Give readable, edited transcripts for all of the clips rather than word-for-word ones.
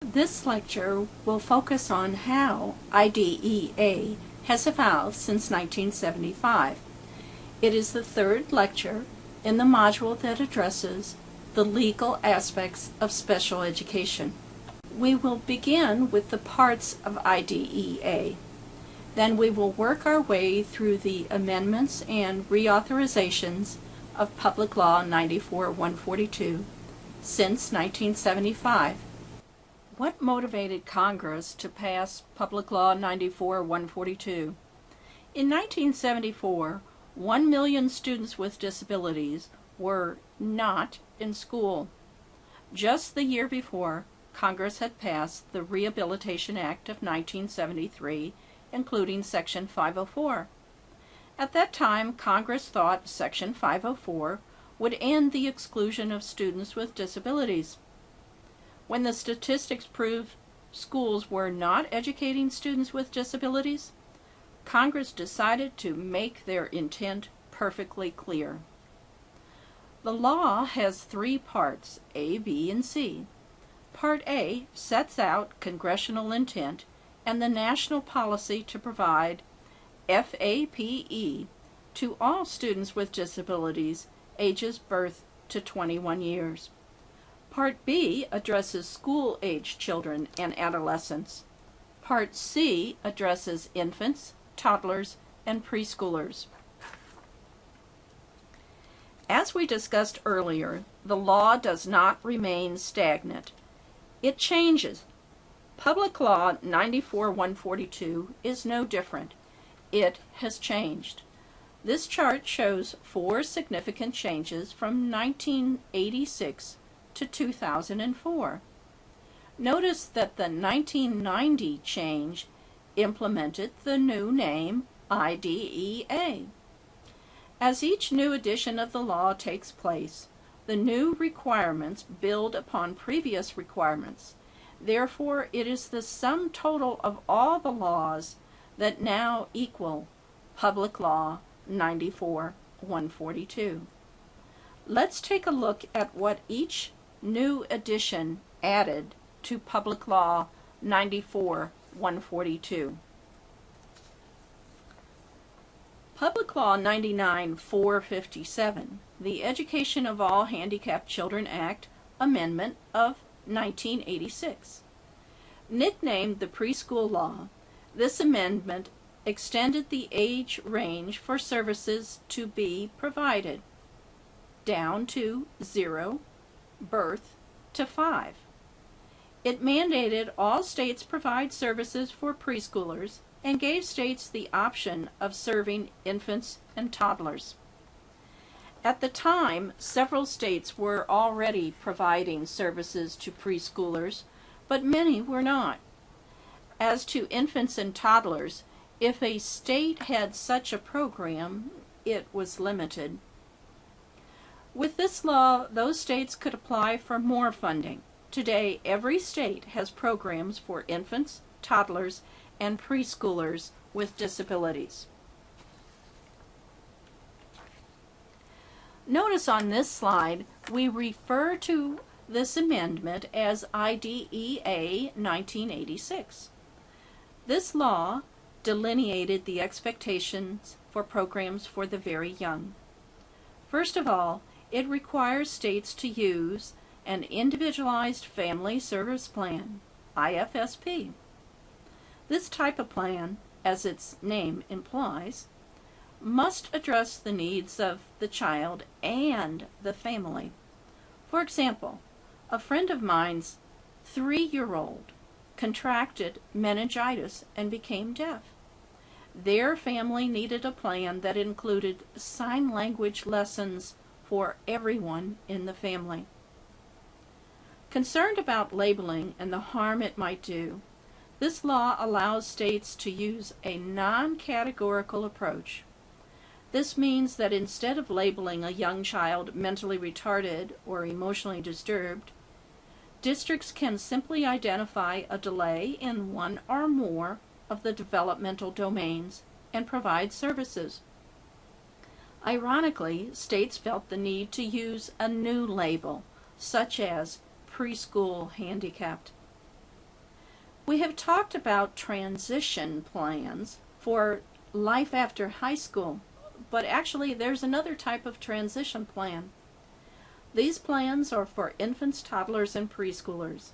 This lecture will focus on how IDEA has evolved since 1975. It is the third lecture in the module that addresses the legal aspects of special education. We will begin with the parts of IDEA. Then we will work our way through the amendments and reauthorizations of Public Law 94-142 since 1975. What motivated Congress to pass Public Law 94-142? In 1974, 1 million students with disabilities were not in school. Just the year before, Congress had passed the Rehabilitation Act of 1973, including Section 504. At that time, Congress thought Section 504 would end the exclusion of students with disabilities. When the statistics proved schools were not educating students with disabilities, Congress decided to make their intent perfectly clear. The law has three parts, A, B, and C. Part A sets out congressional intent and the national policy to provide FAPE to all students with disabilities ages birth to 21 years. Part B addresses school-age children and adolescents. Part C addresses infants, toddlers, and preschoolers. As we discussed earlier, the law does not remain stagnant. It changes. Public Law 94-142 is no different. It has changed. This chart shows four significant changes from 1986 to 2004. Notice that the 1990 change implemented the new name IDEA. As each new edition of the law takes place, the new requirements build upon previous requirements. Therefore, it is the sum total of all the laws that now equal Public Law 94-142. Let's take a look at what each new edition added to Public Law 94-142. Public Law 99-457, the Education of All Handicapped Children Act Amendment of 1986. Nicknamed the Preschool Law, this amendment extended the age range for services to be provided down to 0, birth to 5. It mandated all states provide services for preschoolers and gave states the option of serving infants and toddlers. At the time, several states were already providing services to preschoolers, but many were not. As to infants and toddlers, if a state had such a program, it was limited. With this law, those states could apply for more funding. Today, every state has programs for infants, toddlers, and preschoolers with disabilities. Notice on this slide, we refer to this amendment as IDEA 1986. This law delineated the expectations for programs for the very young. First of all, it requires states to use an Individualized Family Service Plan, IFSP. This type of plan, as its name implies, must address the needs of the child and the family. For example, a friend of mine's 3-year-old contracted meningitis and became deaf. Their family needed a plan that included sign language lessons for everyone in the family. Concerned about labeling and the harm it might do, this law allows states to use a non-categorical approach. This means that instead of labeling a young child mentally retarded or emotionally disturbed, districts can simply identify a delay in one or more of the developmental domains and provide services. Ironically, states felt the need to use a new label, such as preschool handicapped. We have talked about transition plans for life after high school, but actually there's another type of transition plan. These plans are for infants, toddlers, and preschoolers.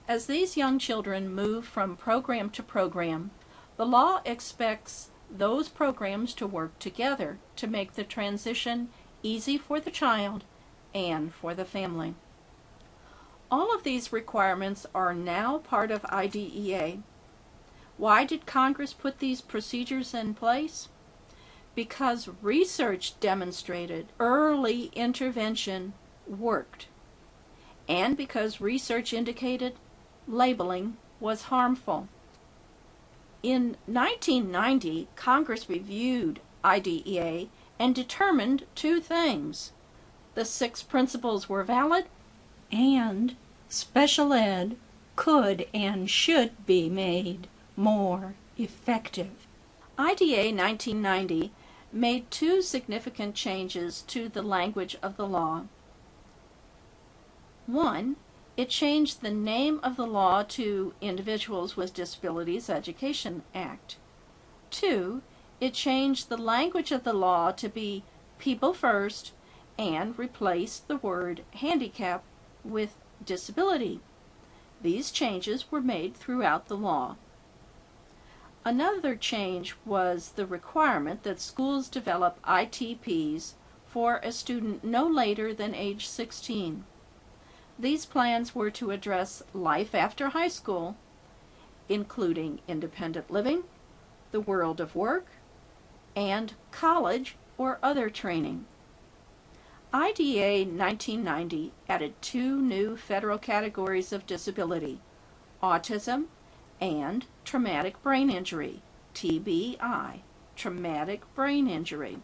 As these young children move from program to program, the law expects those programs to work together to make the transition easy for the child and for the family. All of these requirements are now part of IDEA. Why did Congress put these procedures in place? Because research demonstrated early intervention worked, and because research indicated labeling was harmful. In 1990, Congress reviewed IDEA and determined two things. The 6 principles were valid, and special ed could and should be made more effective. IDEA 1990 made 2 significant changes to the language of the law. 1, it changed the name of the law to Individuals with Disabilities Education Act. 2, it changed the language of the law to be People First and replaced the word handicap with disability. These changes were made throughout the law. Another change was the requirement that schools develop ITPs for a student no later than age 16. These plans were to address life after high school, including independent living, the world of work, and college or other training. IDEA 1990 added 2 new federal categories of disability, autism and traumatic brain injury, TBI, traumatic brain injury.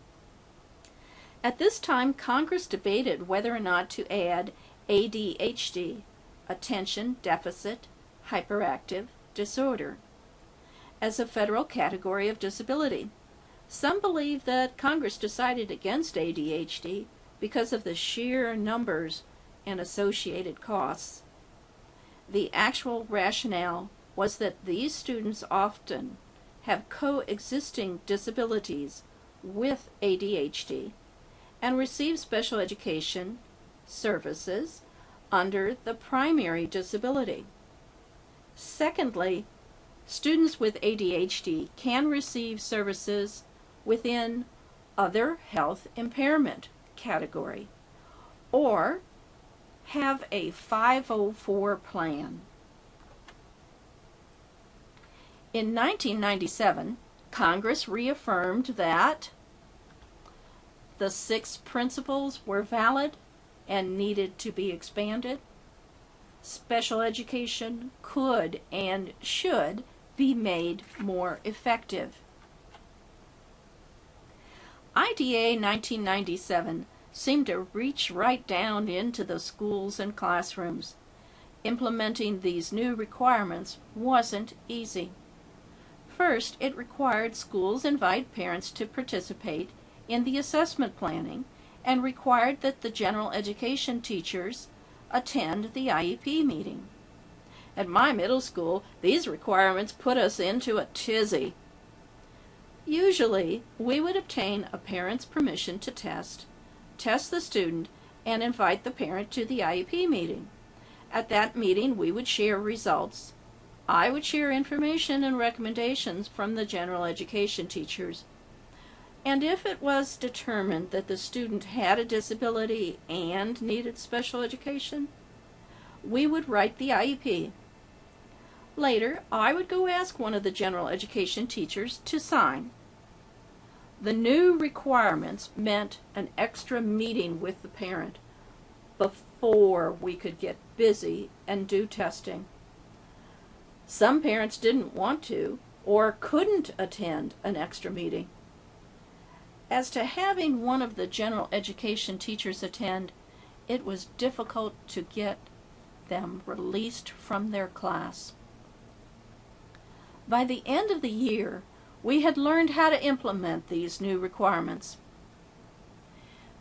At this time, Congress debated whether or not to add ADHD, attention deficit hyperactive disorder, as a federal category of disability. Some believe that Congress decided against ADHD because of the sheer numbers and associated costs. The actual rationale was that these students often have coexisting disabilities with ADHD and receive special education services under the primary disability. Secondly, students with ADHD can receive services within other health impairment category or have a 504 plan. In 1997, Congress reaffirmed that the 6 principles were valid and needed to be expanded. Special education could and should be made more effective. IDEA 1997 seemed to reach right down into the schools and classrooms. Implementing these new requirements wasn't easy. First, it required schools invite parents to participate in the assessment planning and required that the general education teachers attend the IEP meeting. At my middle school, these requirements put us into a tizzy. Usually, we would obtain a parent's permission to test the student, and invite the parent to the IEP meeting. At that meeting, we would share results. I would share information and recommendations from the general education teachers. And if it was determined that the student had a disability and needed special education, we would write the IEP. Later, I would go ask one of the general education teachers to sign. The new requirements meant an extra meeting with the parent before we could get busy and do testing. Some parents didn't want to or couldn't attend an extra meeting. As to having one of the general education teachers attend, it was difficult to get them released from their class. By the end of the year, we had learned how to implement these new requirements.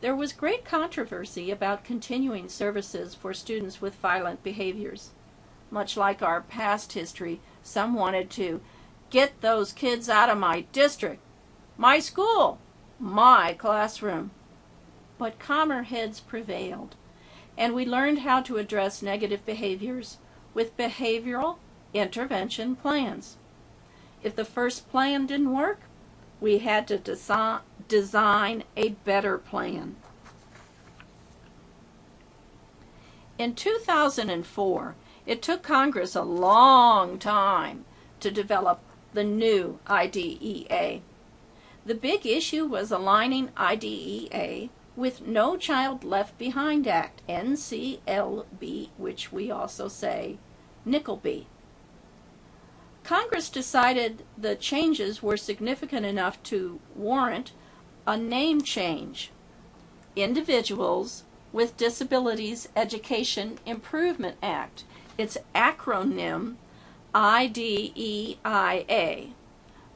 There was great controversy about continuing services for students with violent behaviors. much like our past history, some wanted to get those kids out of my district, my school, my classroom. But calmer heads prevailed, and we learned how to address negative behaviors with behavioral intervention plans. If the first plan didn't work, we had to design a better plan. In 2004, it took Congress a long time to develop the new IDEA. The big issue was aligning IDEA with No Child Left Behind Act, NCLB, which we also say Nickelby. Congress decided the changes were significant enough to warrant a name change. Individuals with Disabilities Education Improvement Act. Its acronym IDEIA,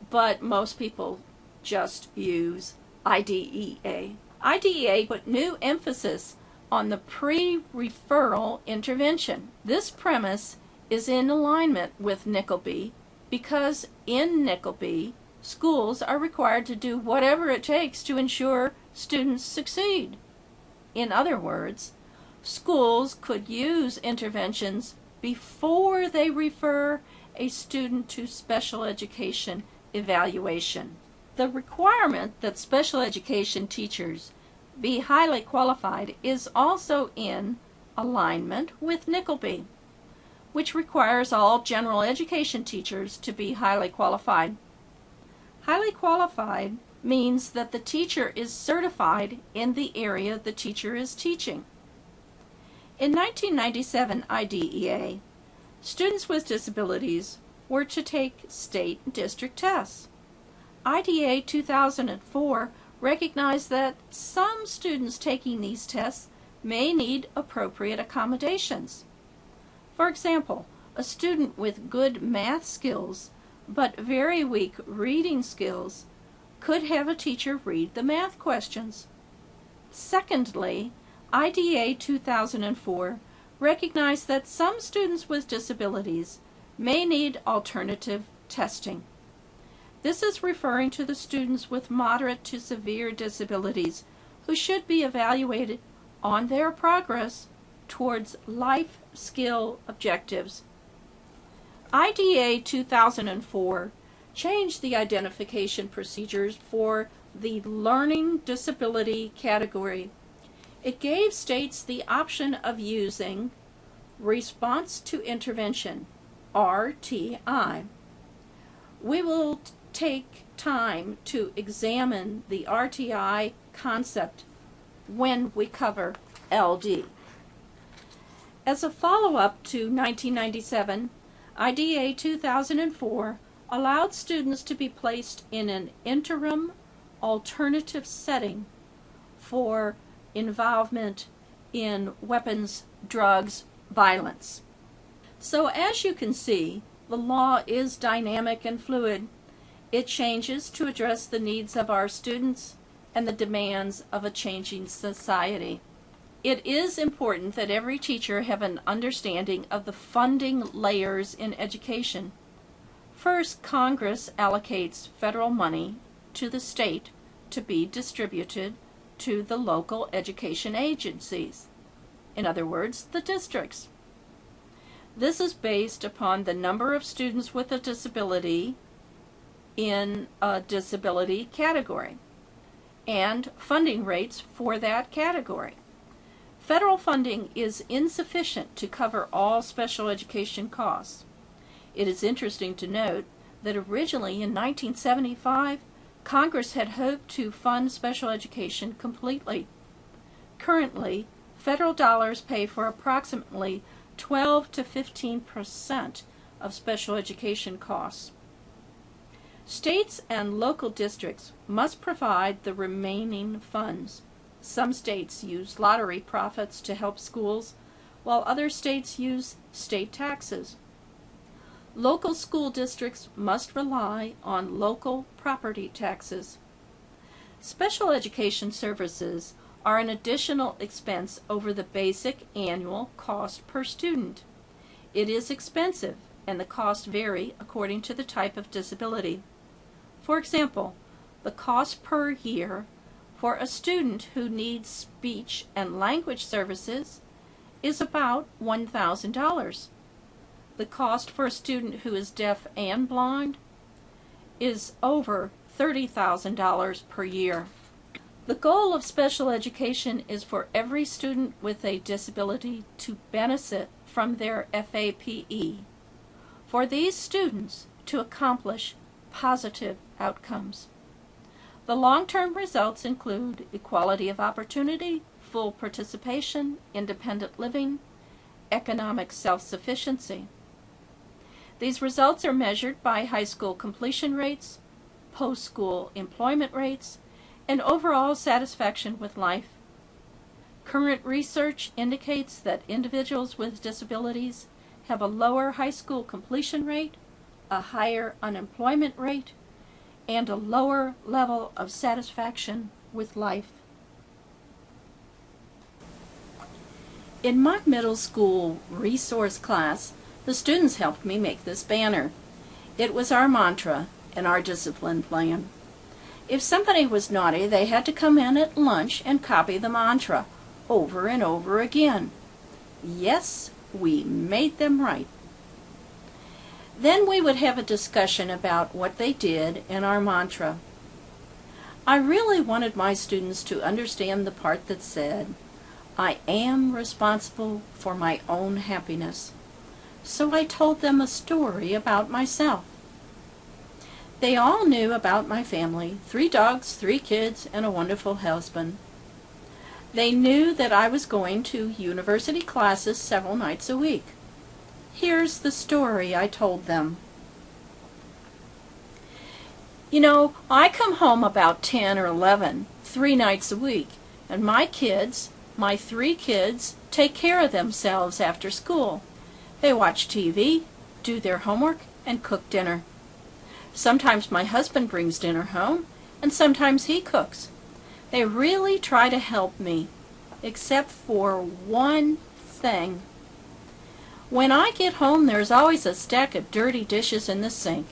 but most people just use IDEA. IDEA put new emphasis on the pre-referral intervention. This premise is in alignment with Nickelby because in Nickelby, schools are required to do whatever it takes to ensure students succeed. In other words, schools could use interventions before they refer a student to special education evaluation. The requirement that special education teachers be highly qualified is also in alignment with Nickelby, which requires all general education teachers to be highly qualified. Highly qualified means that the teacher is certified in the area the teacher is teaching. In 1997 IDEA, students with disabilities were to take state and district tests. IDEA 2004 recognized that some students taking these tests may need appropriate accommodations. For example, a student with good math skills but very weak reading skills could have a teacher read the math questions. Secondly, IDEA 2004 recognized that some students with disabilities may need alternative testing. This is referring to the students with moderate to severe disabilities who should be evaluated on their progress towards life skill objectives. IDEA 2004 changed the identification procedures for the learning disability category. It gave states the option of using response to intervention, RTI. We will take time to examine the RTI concept when we cover LD. As a follow-up to 1997, IDEA 2004 allowed students to be placed in an interim alternative setting for involvement in weapons, drugs, violence. So as you can see, the law is dynamic and fluid. It changes to address the needs of our students and the demands of a changing society. It is important that every teacher have an understanding of the funding layers in education. First, Congress allocates federal money to the state to be distributed to the local education agencies. In other words, the districts. This is based upon the number of students with a disability in a disability category and funding rates for that category. Federal funding is insufficient to cover all special education costs. It is interesting to note that originally in 1975, Congress had hoped to fund special education completely. Currently, federal dollars pay for approximately 12 to 15% of special education costs. States and local districts must provide the remaining funds. Some states use lottery profits to help schools, while other states use state taxes. Local school districts must rely on local property taxes. Special education services are an additional expense over the basic annual cost per student. It is expensive, and the costs vary according to the type of disability. For example, the cost per year for a student who needs speech and language services is about $1,000. The cost for a student who is deaf and blind is over $30,000 per year. The goal of special education is for every student with a disability to benefit from their FAPE. For these students to accomplish positive outcomes. The long-term results include equality of opportunity, full participation, independent living, economic self-sufficiency. These results are measured by high school completion rates, post-school employment rates, and overall satisfaction with life. Current research indicates that individuals with disabilities have a lower high school completion rate, a higher unemployment rate, and a lower level of satisfaction with life. In my middle school resource class, the students helped me make this banner. It was our mantra and our discipline plan. If somebody was naughty, they had to come in at lunch and copy the mantra over and over again. Yes, we made them right. Then we would have a discussion about what they did in our mantra. I really wanted my students to understand the part that said, I am responsible for my own happiness. So I told them a story about myself. They all knew about my family, 3 dogs, 3 kids, and a wonderful husband. They knew that I was going to university classes several nights a week. Here's the story I told them. You know, I come home about 10 or 11, 3 nights a week, and my 3 kids, take care of themselves after school. They watch TV, do their homework, and cook dinner. Sometimes my husband brings dinner home, and sometimes he cooks. They really try to help me, except for one thing. When I get home, there's always a stack of dirty dishes in the sink.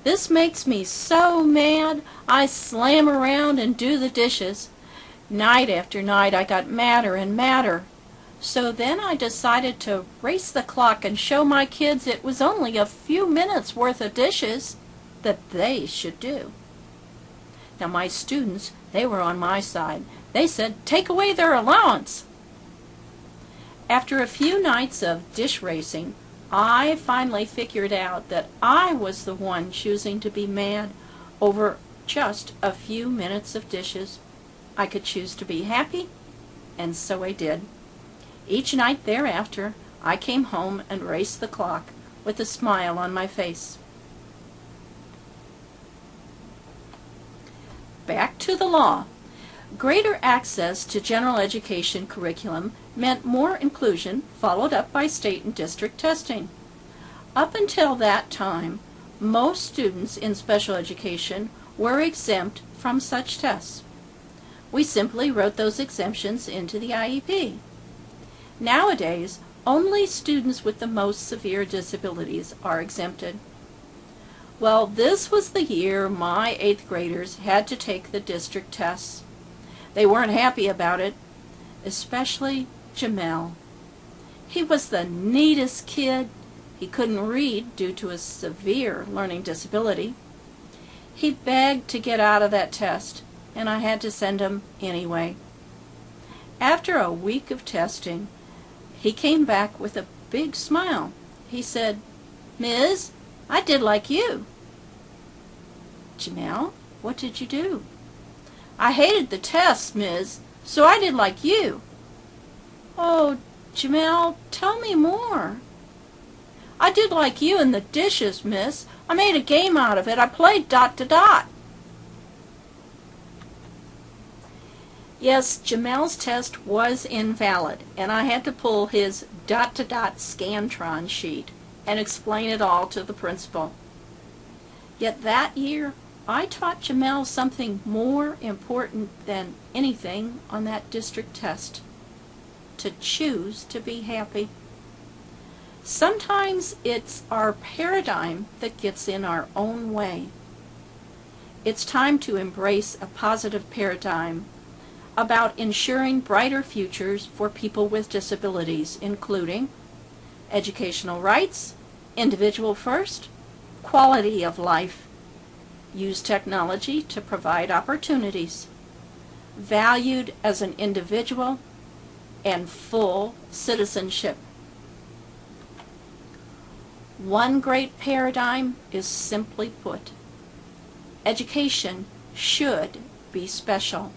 This makes me so mad, I slam around and do the dishes. Night after night, I got madder and madder. So then I decided to race the clock and show my kids it was only a few minutes worth of dishes that they should do. Now my students, they were on my side. They said, take away their allowance. After a few nights of dish racing, I finally figured out that I was the one choosing to be mad over just a few minutes of dishes. I could choose to be happy, and so I did. Each night thereafter, I came home and raced the clock with a smile on my face. Back to the law. Greater access to general education curriculum meant more inclusion, followed up by state and district testing. Up until that time, most students in special education were exempt from such tests. We simply wrote those exemptions into the IEP. Nowadays, only students with the most severe disabilities are exempted. Well, this was the year my 8th graders had to take the district tests. They weren't happy about it, especially Jamel. He was the neatest kid. He couldn't read due to a severe learning disability. He begged to get out of that test, and I had to send him anyway. After a week of testing, he came back with a big smile. He said, "Ms., I did like you." "Jamel, what did you do?" "I hated the test, Ms., so I did like you." "Oh, Jamel, tell me more." "I did like you in the dishes, Miss. I made a game out of it. I played dot to dot." Yes, Jamel's test was invalid, and I had to pull his dot to dot Scantron sheet and explain it all to the principal. Yet that year, I taught Jamel something more important than anything on that district test: to choose to be happy. Sometimes it's our paradigm that gets in our own way. It's time to embrace a positive paradigm about ensuring brighter futures for people with disabilities, including educational rights, individual first, quality of life, use technology to provide opportunities, valued as an individual, and full citizenship. One great paradigm is simply put: education should be special.